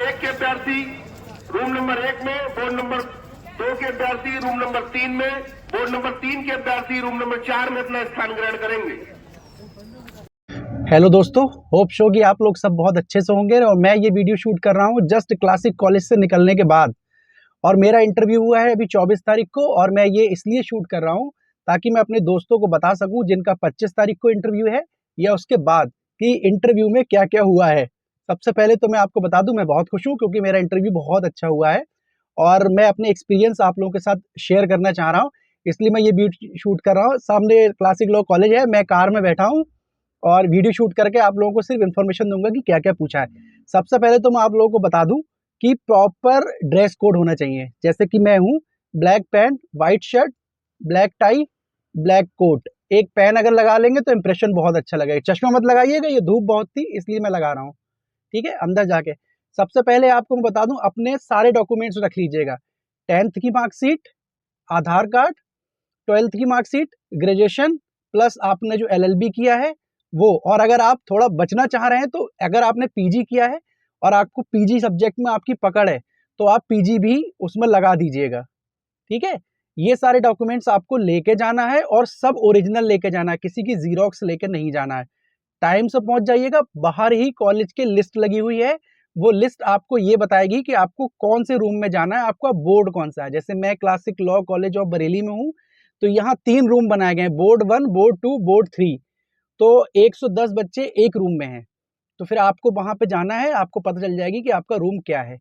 एक के अभ्यर्थी रूम नंबर 1 में, बोर्ड नंबर 2 के अभ्यर्थी रूम नंबर 3 में, बोर्ड नंबर 3 के अभ्यर्थी रूम नंबर 4 में अपना स्थान ग्रहण करेंगे। हेलो दोस्तों, होप शो कि आप लोग सब बहुत अच्छे से होंगे। और मैं ये वीडियो शूट कर रहा हूँ जस्ट क्लासिक कॉलेज से निकलने के बाद। और मेरा इंटरव्यू हुआ है अभी 24 तारीख को, और मैं ये इसलिए शूट कर रहा हूँ ताकि मैं अपने दोस्तों को बता सकूँ जिनका 25 तारीख को इंटरव्यू है या उसके बाद, कि इंटरव्यू में क्या क्या हुआ है। सबसे पहले तो मैं आपको बता दूं, मैं बहुत खुश हूं क्योंकि मेरा इंटरव्यू बहुत अच्छा हुआ है और मैं अपने एक्सपीरियंस आप लोगों के साथ शेयर करना चाह रहा हूं, इसलिए मैं ये वीडियो शूट कर रहा हूं। सामने क्लासिक लॉ कॉलेज है, मैं कार में बैठा हूं और वीडियो शूट करके आप लोगों को सिर्फ इन्फॉर्मेशन दूंगा कि क्या क्या पूछा है। सबसे पहले तो मैं आप लोगों को बता दूं कि प्रॉपर ड्रेस कोड होना चाहिए। जैसे कि मैं हूँ black pant, white shirt, black tie, black coat. एक पेन अगर लगा लेंगे तो इंप्रेशन बहुत अच्छा लगेगा। चश्मा मत लगाइएगा, ये धूप बहुत थी इसलिए मैं लगा रहा हूँ। ठीक है, अंदर जाके सबसे पहले आपको मैं बता दूं, अपने सारे डॉक्यूमेंट्स रख लीजिएगा। 10th की मार्कशीट, आधार कार्ड, 12th की मार्कशीट, ग्रेजुएशन प्लस आपने जो LLB किया है वो। और अगर आप थोड़ा बचना चाह रहे हैं तो अगर आपने PG किया है और आपको PG सब्जेक्ट में आपकी पकड़ है तो आप PG भी उसमें लगा दीजिएगा। ठीक है, ये सारे डॉक्यूमेंट्स आपको लेके जाना है और सब ओरिजिनल लेके जाना है, किसी की जीरोक्स लेके नहीं जाना है। टाइम से पहुंच जाइएगा। बाहर ही कॉलेज की लिस्ट लगी हुई है, वो लिस्ट आपको ये बताएगी कि आपको कौन से रूम में जाना है, आपका बोर्ड कौन सा है। जैसे मैं classic law college of Bareilly में हूँ तो यहाँ 3 रूम बनाए गए हैं, बोर्ड 1, बोर्ड 2, बोर्ड 3। तो 110 बच्चे एक रूम में हैं। तो फिर आपको वहां पे जाना है, आपको पता चल जाएगी कि आपका रूम क्या है।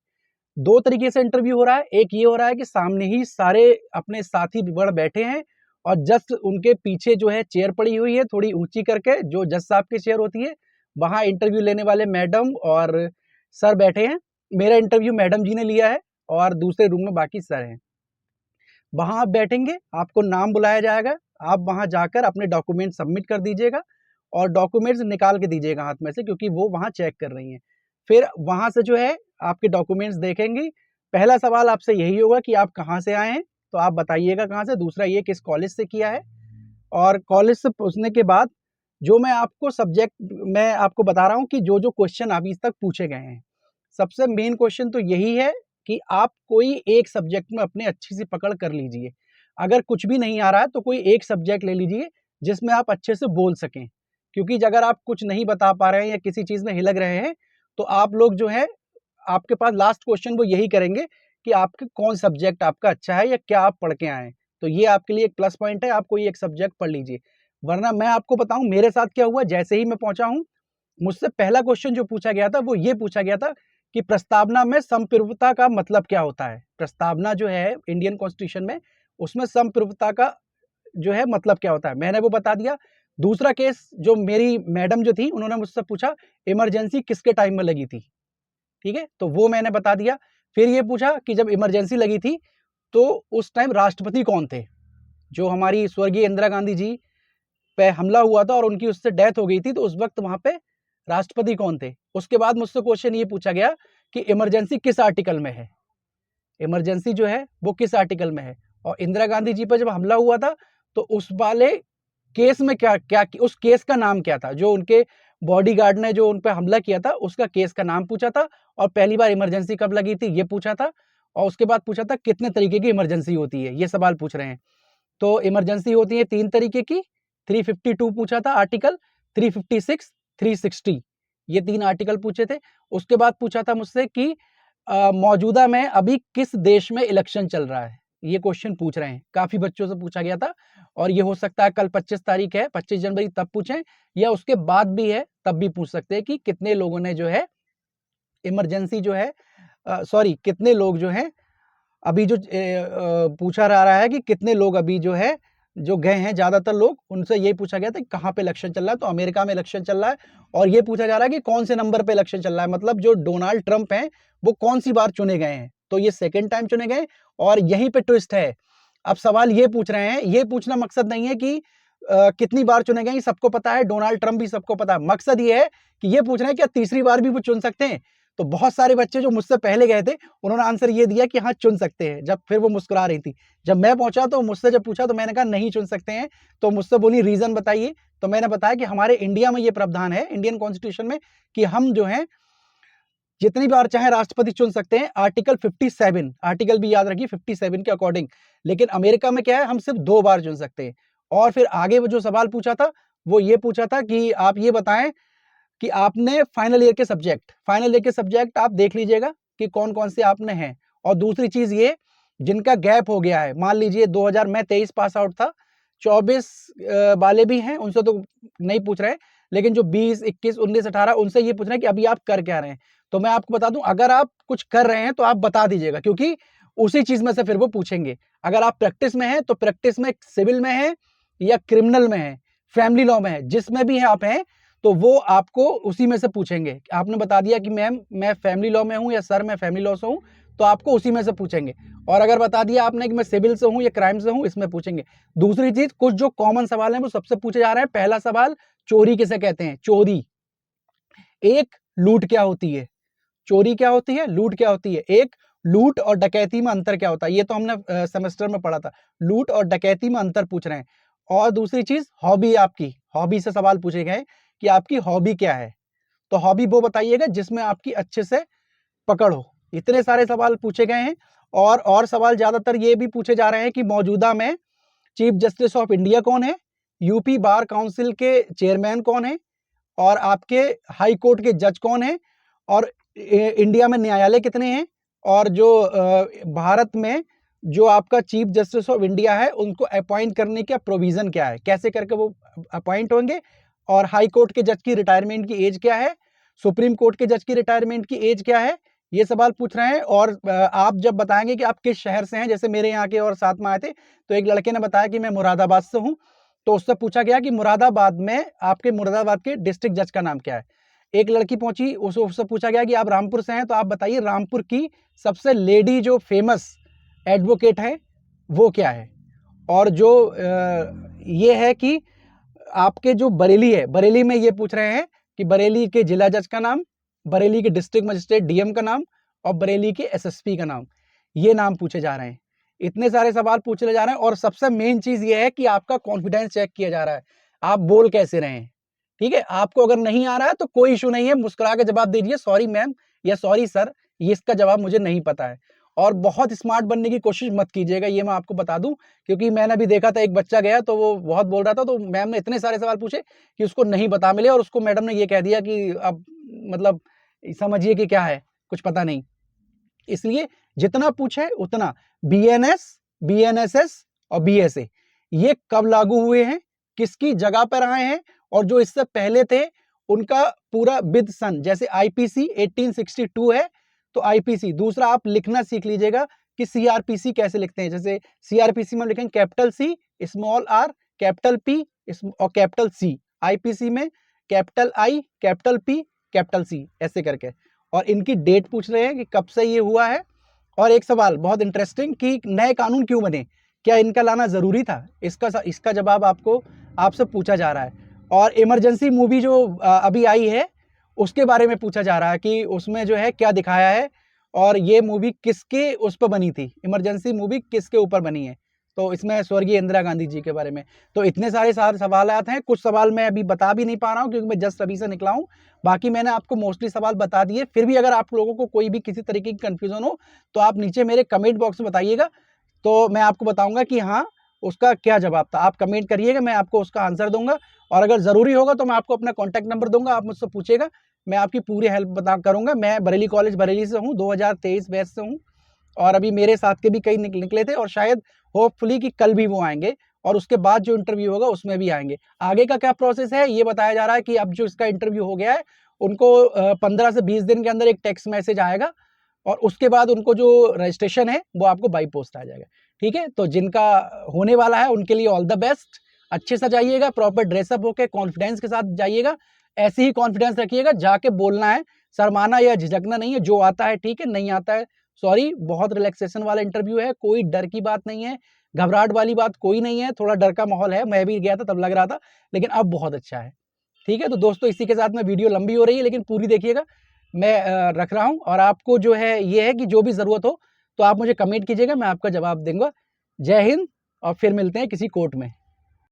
2 तरीके से इंटरव्यू हो रहा है। एक ये हो रहा है कि सामने ही सारे अपने साथी विवरण बैठे हैं और जस्ट उनके पीछे जो है चेयर पड़ी हुई है, थोड़ी ऊंची करके, जो जज साहब की चेयर होती है, वहां इंटरव्यू लेने वाले मैडम और सर बैठे हैं। मेरा इंटरव्यू मैडम जी ने लिया है और दूसरे रूम में बाकी सर हैं। वहां आप बैठेंगे, आपको नाम बुलाया जाएगा, आप वहां जाकर अपने डॉक्यूमेंट सबमिट कर दीजिएगा और डॉक्यूमेंट्स निकाल के दीजिएगा हाथ में से, क्योंकि वो वहां चेक कर रही हैं। फिर वहां से जो है आपके डॉक्यूमेंट्स देखेंगी। पहला सवाल आपसे यही होगा कि आप कहाँ से आए हैं, तो आप बताइएगा कहाँ से। दूसरा ये किस कॉलेज से किया है। और कॉलेज से पूछने के बाद जो मैं आपको सब्जेक्ट मैं आपको बता रहा हूँ कि जो जो क्वेश्चन अभी तक पूछे गए हैं, सबसे मेन क्वेश्चन तो यही है कि आप कोई एक सब्जेक्ट में अपने अच्छी सी पकड़ कर लीजिए। अगर कुछ भी नहीं आ रहा है तो कोई एक सब्जेक्ट ले लीजिए जिसमें आप अच्छे से बोल सकें, क्योंकि अगर आप कुछ नहीं बता पा रहे हैं या किसी चीज में हिलक रहे हैं तो आप लोग जो है, आपके पास लास्ट क्वेश्चन वो यही करेंगे कि आपके कौन सब्जेक्ट आपका अच्छा है या क्या आप पढ़ के आए। तो ये आपके लिए एक प्लस पॉइंट है, आप कोई एक सब्जेक्ट पढ़ लीजिए। वरना मैं आपको बताऊं मेरे साथ क्या हुआ। जैसे ही मैं पहुंचा हूं, मुझसे पहला क्वेश्चन जो पूछा गया था वो ये पूछा गया था कि प्रस्तावना में संप्रभुता का मतलब क्या होता है। प्रस्तावना जो है इंडियन कॉन्स्टिट्यूशन में, उसमें संप्रभुता का जो है मतलब क्या होता है, मैंने वो बता दिया। दूसरा केस जो मेरी मैडम जो थी, उन्होंने मुझसे पूछा इमरजेंसी किसके टाइम में लगी थी। ठीक है, तो वो मैंने बता दिया। फिर ये पूछा कि जब इमरजेंसी लगी थी तो उस टाइम राष्ट्रपति कौन थे। जो हमारी स्वर्गीय इंदिरा गांधी जी पे हमला हुआ था और उनकी उससे डेथ हो गई थी, तो उस वक्त वहां पे राष्ट्रपति कौन थे। उसके बाद मुझसे क्वेश्चन ये पूछा गया कि इमरजेंसी किस आर्टिकल में है, इमरजेंसी जो है वो किस आर्टिकल में है। और इंदिरा गांधी जी पर जब हमला हुआ था तो उस वाले केस में क्या क्या, उस केस का नाम क्या था, जो उनके बॉडीगार्ड ने जो उन पर हमला किया था उसका केस का नाम पूछा था। और पहली बार इमरजेंसी कब लगी थी ये पूछा था। और उसके बाद पूछा था कितने तरीके की इमरजेंसी होती है, ये सवाल पूछ रहे हैं। तो इमरजेंसी होती है 3 तरीके की। 352 पूछा था आर्टिकल, 356, 360, ये 3 आर्टिकल पूछे थे। उसके बाद पूछा था मुझसे कि मौजूदा में अभी किस देश में इलेक्शन चल रहा है, ये क्वेश्चन पूछ रहे हैं। काफी बच्चों से पूछा गया था और ये हो सकता है कल 25 तारीख है, 25 जनवरी तब पूछें या उसके बाद भी है तब भी पूछ सकते हैं कि कितने लोगों ने जो है इमरजेंसी जो है, सॉरी, कितने लोग जो है अभी जो पूछा जा रहा है कि कितने लोग अभी जो है जो गए हैं, ज्यादातर लोग, उनसे यही पूछा गया था कि कहाँ पे इलेक्शन चल रहा है। तो अमेरिका में इलेक्शन चल रहा है और ये पूछा जा रहा है कि कौन से नंबर पे इलेक्शन चल रहा है, मतलब जो डोनाल्ड ट्रंप हैं वो कौन सी बार चुने गए हैं। तो ये सेकेंड टाइम चुने गए और यहीं पे ट्विस्ट है। अब सवाल ये पूछ रहे हैं, ये पूछना मकसद नहीं है कि कितनी बार चुने गए, सबको पता है, डोनाल्ड ट्रंप भी सबको पता है। मकसद ये है कि ये पूछ रहे हैं क्या तीसरी बार भी वो चुन सकते हैं। तो बहुत सारे बच्चे जो मुझसे पहले गए थे उन्होंने आंसर ये दिया कि हाँ चुन सकते हैं। जब फिर वो मुस्कुरा रही थी, जब मैं पहुंचा तो मुझसे जब पूछा तो मैंने कहा नहीं चुन सकते हैं। तो मुझसे बोली रीजन बताइए। तो मैंने बताया कि हमारे इंडिया में ये प्रावधान है, इंडियन कॉन्स्टिट्यूशन में, कि हम जो है जितनी बार चाहे राष्ट्रपति चुन सकते हैं, आर्टिकल 57, आर्टिकल भी याद रखिए 57 के अकॉर्डिंग। लेकिन अमेरिका में क्या है, हम सिर्फ 2 बार चुन सकते हैं। और फिर आगे वो जो सवाल पूछा था वो ये पूछा था कि आप ये बताएं कि आपने फाइनल ईयर के सब्जेक्ट आप देख लीजिएगा कि कौन कौन से आपने हैं। और दूसरी चीज ये, जिनका गैप हो गया है, मान लीजिए 2000 मैं 23 पास आउट था, 24 वाले भी हैं, उनसे तो नहीं पूछ रहे हैं, लेकिन जो 20, 21, 19, 18 उनसे ये पूछ रहे हैं कि अभी आप कर क्या रहे हैं। तो मैं आपको बता दूं, अगर आप कुछ कर रहे हैं तो आप बता दीजिएगा, क्योंकि उसी चीज में से फिर वो पूछेंगे। अगर आप प्रैक्टिस में हैं तो प्रैक्टिस में, सिविल में है या क्रिमिनल में है, फैमिली लॉ में है, जिसमें भी है आप हैं, तो वो आपको उसी में से पूछेंगे। आपने बता दिया कि मैम मैं फैमिली लॉ में हूं या सर मैं फैमिली लॉ से हूं, तो आपको उसी में से पूछेंगे। और अगर बता दिया आपने कि मैं सिविल से हूं या क्राइम से हूं, इसमें पूछेंगे। दूसरी चीज, कुछ जो कॉमन सवाल हैं वो सबसे पूछे जा रहे हैं। पहला सवाल, चोरी किसे कहते हैं? चोरी। एक, लूट क्या होती है? चोरी क्या होती है, लूट क्या होती है? एक, लूट और डकैती में अंतर क्या होता है? ये तो हमने सेमेस्टर में पढ़ा था। लूट और डकैती में अंतर पूछ रहे हैं। और दूसरी चीज, हॉबी, आपकी हॉबी से सवाल पूछे गए कि आपकी हॉबी क्या है। तो हॉबी वो बताइएगा जिसमें आपकी अच्छे से पकड़ हो। इतने सारे सवाल पूछे गए हैं। और सवाल ज्यादातर ये भी पूछे जा रहे हैं कि मौजूदा में चीफ जस्टिस ऑफ इंडिया कौन है, यूपी बार काउंसिल के चेयरमैन कौन है, और आपके हाई कोर्ट के जज कौन है, और इंडिया में न्यायालय कितने हैं, और जो भारत में जो आपका चीफ जस्टिस ऑफ इंडिया है उनको अपॉइंट करने का प्रोविजन क्या है, कैसे करके वो अपॉइंट होंगे, और हाई कोर्ट के जज की रिटायरमेंट की एज क्या है, सुप्रीम कोर्ट के जज की रिटायरमेंट की एज क्या है, ये सवाल पूछ रहे हैं। और आप जब बताएंगे कि आप किस शहर से हैं, जैसे मेरे यहाँ के और साथ में आए थे, तो एक लड़के ने बताया कि मैं मुरादाबाद से हूँ, तो उससे पूछा गया कि मुरादाबाद में आपके मुरादाबाद के डिस्ट्रिक्ट जज का नाम क्या है। एक लड़की पहुंची, उससे पूछा गया कि आप रामपुर से हैं, तो आप बताइए रामपुर की सबसे लेडी जो फेमस एडवोकेट है वो क्या है। और जो ये है कि आपके जो बरेली है, बरेली में ये पूछ रहे हैं कि बरेली के जिला जज का नाम, बरेली के डिस्ट्रिक्ट मजिस्ट्रेट डीएम का नाम, और बरेली के एसएसपी का नाम। ये नाम पूछे जा रहे हैं। इतने सारे सवाल पूछे जा रहे हैं। और सबसे मेन चीज ये है कि आपका कॉन्फिडेंस चेक किया जा रहा है, आप बोल कैसे रहे हैं। ठीक है, आपको अगर नहीं आ रहा है तो कोई इशू नहीं है, मुस्कुरा के जवाब दीजिए, सॉरी मैम या सॉरी सर, ये इसका जवाब मुझे नहीं पता है। और बहुत स्मार्ट बनने की कोशिश मत कीजिएगा, ये मैं आपको बता दूं, क्योंकि मैंने अभी देखा था एक बच्चा गया तो वो बहुत बोल रहा था, तो मैम ने इतने सारे सवाल पूछे कि उसको नहीं बता मिले, और उसको मैडम ने ये कह दिया कि अब मतलब समझिए कि क्या है, कुछ पता नहीं। इसलिए जितना पूछे उतना। बीएनएस, बीएनएसएस और बीएसए ये कब लागू हुए हैं, किसकी जगह पर आए हैं, और जो इससे पहले थे उनका पूरा विद सन, जैसे आईपीसी 1862 है तो आईपीसी। दूसरा, आप लिखना सीख लीजिएगा कि सीआरपीसी कैसे लिखते हैं। जैसे सीआरपीसी में लिखेंगे capital C, small R, capital P और कैपिटल सी। आईपीसी में capital I, capital P, capital C, ऐसे करके। और इनकी डेट पूछ रहे हैं कि कब से ये हुआ है। और एक सवाल बहुत इंटरेस्टिंग कि नए कानून क्यों बने, क्या इनका लाना जरूरी था, इसका जवाब आपसे पूछा जा रहा है। और इमरजेंसी मूवी जो अभी आई है उसके बारे में पूछा जा रहा है कि उसमें जो है क्या दिखाया है, और ये मूवी किसके उस पर बनी थी, इमरजेंसी मूवी किसके ऊपर बनी है। तो इसमें स्वर्गीय इंदिरा गांधी जी के बारे में। तो इतने सारे सवाल हैं। कुछ सवाल मैं अभी बता भी नहीं पा रहा हूँ क्योंकि मैं जस्ट अभी से निकला हूँ। बाकी मैंने आपको मोस्टली सवाल बता दिए। फिर भी अगर आप लोगों को कोई भी किसी तरीके की कंफ्यूजन हो तो आप नीचे मेरे कमेंट बॉक्स में बताइएगा, तो मैं आपको बताऊंगा कि हाँ उसका क्या जवाब था। आप कमेंट करिएगा, मैं आपको उसका आंसर दूंगा। और अगर ज़रूरी होगा तो मैं आपको अपना कॉन्टैक्ट नंबर दूंगा, आप मुझसे पूछेगा, मैं आपकी पूरी हेल्प करूंगा। मैं बरेली कॉलेज बरेली से हूँ, 2023 बैच से हूँ, और अभी मेरे साथ के भी कई निकले थे, और शायद होपफुली कि कल भी वो आएंगे, और उसके बाद जो इंटरव्यू होगा उसमें भी आएंगे। आगे का क्या प्रोसेस है ये बताया जा रहा है कि अब जो इसका इंटरव्यू हो गया है उनको 15 से 20 दिन के अंदर एक टेक्स्ट मैसेज आएगा, और उसके बाद उनको जो रजिस्ट्रेशन है वो आपको बाई पोस्ट आ जाएगा। ठीक है, तो जिनका होने वाला है उनके लिए ऑल द बेस्ट। अच्छे से जाइएगा, प्रॉपर ड्रेसअप होकर कॉन्फिडेंस के साथ जाइएगा, ऐसे ही कॉन्फिडेंस रखिएगा, जाके बोलना है, शर्माना या झिझकना नहीं है। जो आता है ठीक है, नहीं आता है सॉरी। बहुत रिलैक्सेशन वाला इंटरव्यू है, कोई डर की बात नहीं है, घबराहट वाली बात कोई नहीं है। थोड़ा डर का माहौल है, मैं भी गया था तब लग रहा था, लेकिन अब बहुत अच्छा है। ठीक है, तो दोस्तों इसी के साथ में वीडियो लंबी हो रही है लेकिन पूरी देखिएगा, मैं रख रहा हूँ। और आपको जो है ये है कि जो भी ज़रूरत हो तो आप मुझे कमेंट कीजिएगा, मैं आपका जवाब दूंगा। जय हिंद, और फिर मिलते हैं किसी कोर्ट में।